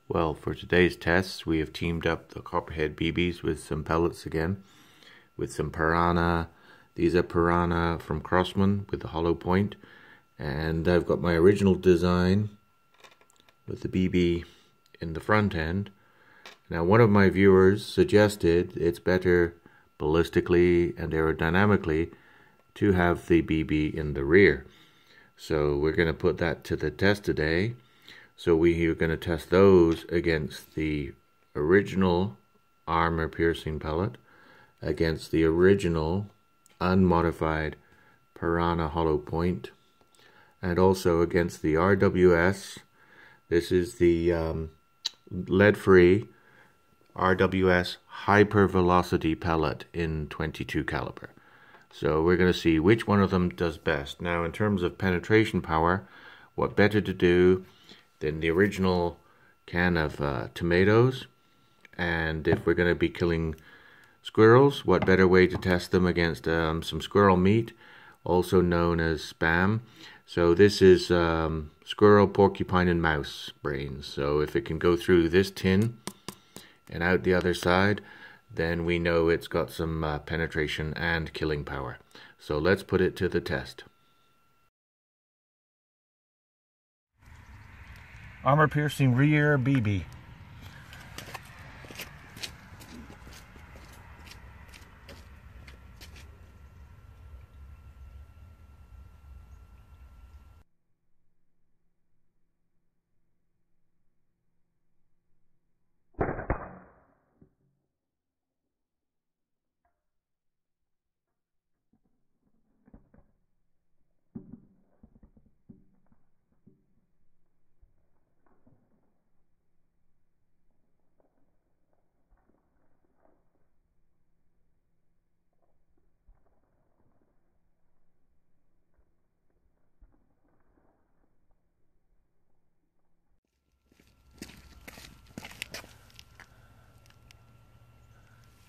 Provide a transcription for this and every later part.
Well, for today's tests, we have teamed up the Copperhead BBs with some pellets again, with some Piranha. These are Piranha from Crosman with the hollow point, and I've got my original design with the BB in the front end. Now, one of my viewers suggested it's better ballistically and aerodynamically to have the BB in the rear. So we're going to put that to the test today. So we are going to test those against the original armor-piercing pellet, against the original unmodified Piranha Hollow Point, and also against the RWS. This is the lead-free RWS Hyper Velocity pellet in 22 caliber. So we're going to see which one of them does best. Now, in terms of penetration power, what better to do than the original can of tomatoes? And if we're going to be killing squirrels, what better way to test them against some squirrel meat, also known as spam. So this is squirrel, porcupine, and mouse brains. So if it can go through this tin and out the other side, then we know it's got some penetration and killing power. So let's put it to the test. Armor-piercing rear BB.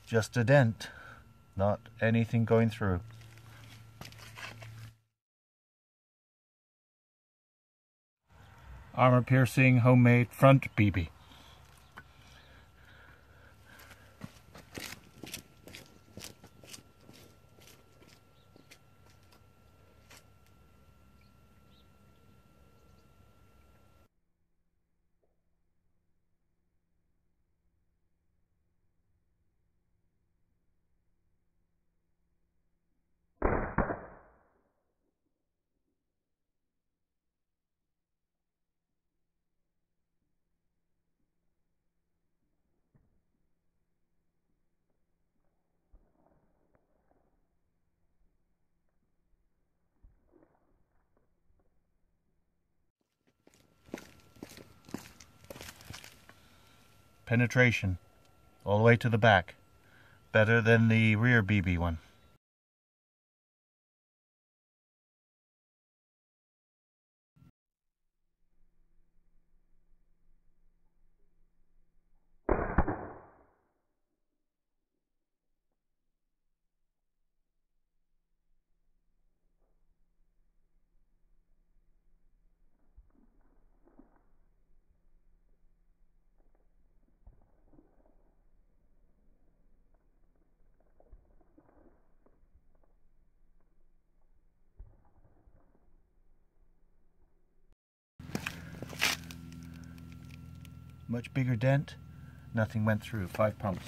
Just a dent, not anything going through. Armor-piercing homemade front BB. Penetration all the way to the back, better than the rear BB one. Much bigger dent, nothing went through, 5 pumps.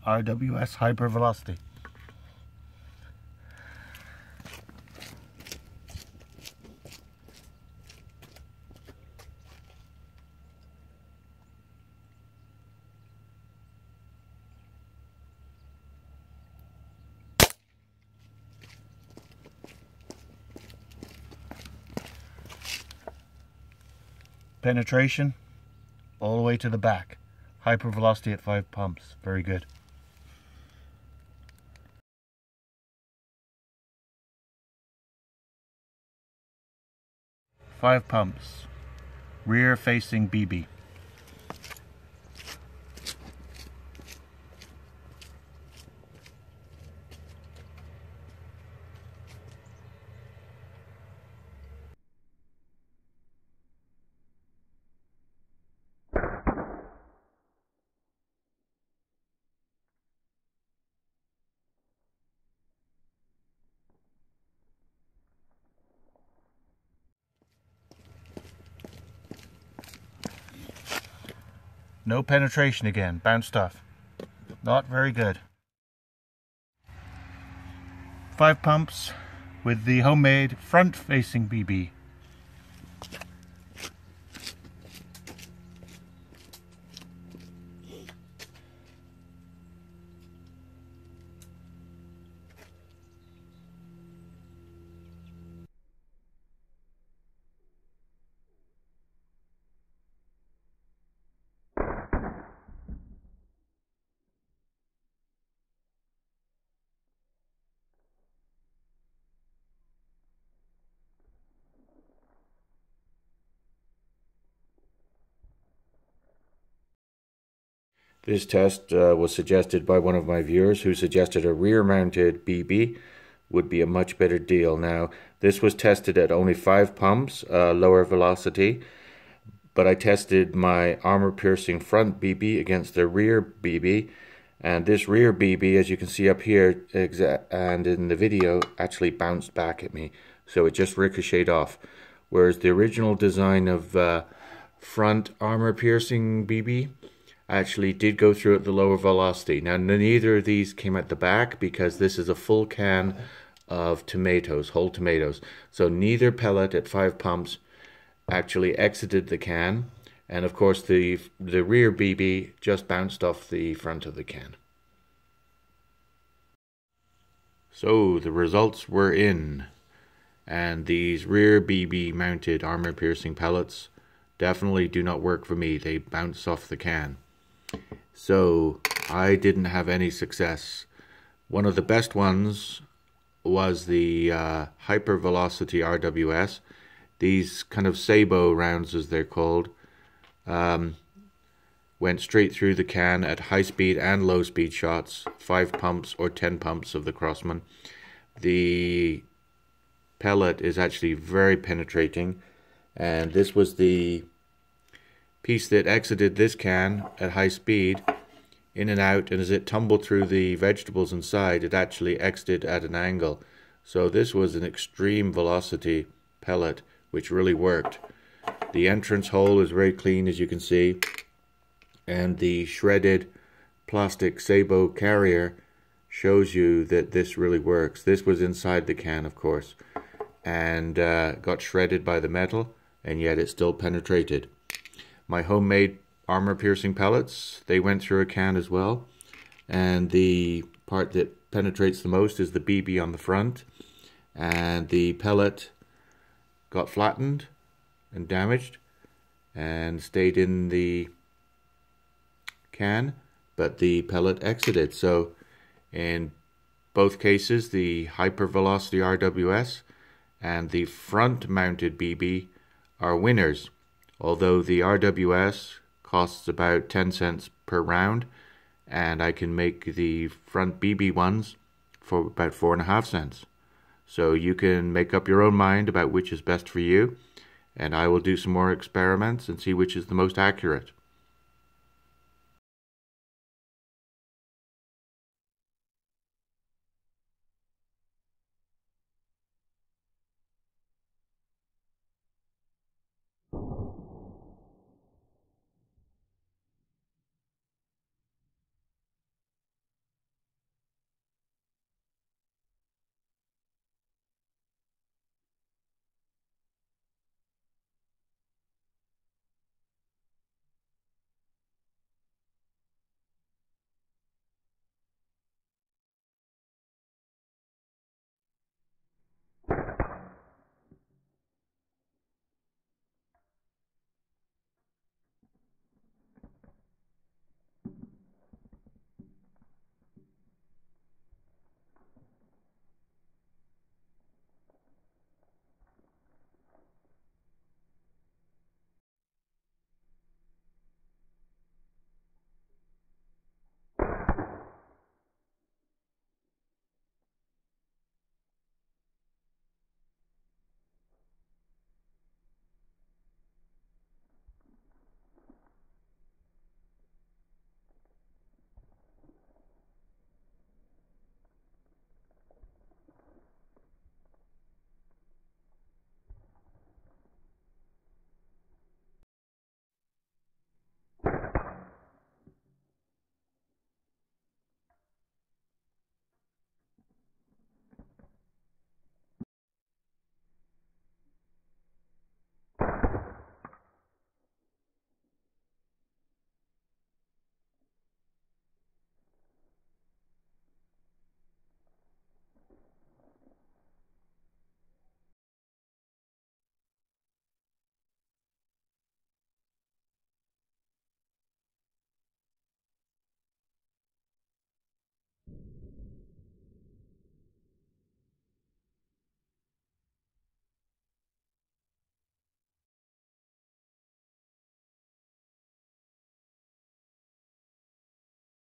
RWS Hyper Velocity. Penetration all the way to the back. Hyper velocity at 5 pumps. Very good. Five pumps. Rear facing BB. No penetration again, bounced off. Not very good. 5 pumps with the homemade front-facing BB. This test was suggested by one of my viewers who suggested a rear-mounted BB would be a much better deal. Now, this was tested at only 5 pumps, lower velocity, but I tested my armor-piercing front BB against the rear BB, and this rear BB, as you can see up here and in the video, actually bounced back at me, so it just ricocheted off. Whereas the original design of front armor-piercing BB actually did go through at the lower velocity. Now, neither of these came at the back because this is a full can of tomatoes, whole tomatoes. So neither pellet at 5 pumps actually exited the can, and of course the rear BB just bounced off the front of the can. So the results were in, and these rear BB mounted armor piercing pellets definitely do not work for me. They bounce off the can. So I didn't have any success. One of the best ones was the Hyper Velocity RWS. These kind of sabot rounds, as they're called, went straight through the can at high speed and low speed shots, 5 pumps or 10 pumps of the Crosman. The pellet is actually very penetrating, and this was the piece that exited this can at high speed, in and out, and as it tumbled through the vegetables inside, it actually exited at an angle. So this was an extreme velocity pellet, which really worked. The entrance hole is very clean, as you can see, and the shredded plastic sabot carrier shows you that this really works. This was inside the can, of course, and got shredded by the metal, and yet it still penetrated. My homemade armor-piercing pellets, they went through a can as well, and the part that penetrates the most is the BB on the front, and the pellet got flattened and damaged and stayed in the can, but the pellet exited. So in both cases, the Hyper Velocity RWS and the front mounted BB are winners, although the RWS costs about 10 cents per round, and I can make the front BB ones for about 4.5 cents. So you can make up your own mind about which is best for you, and I will do some more experiments and see which is the most accurate.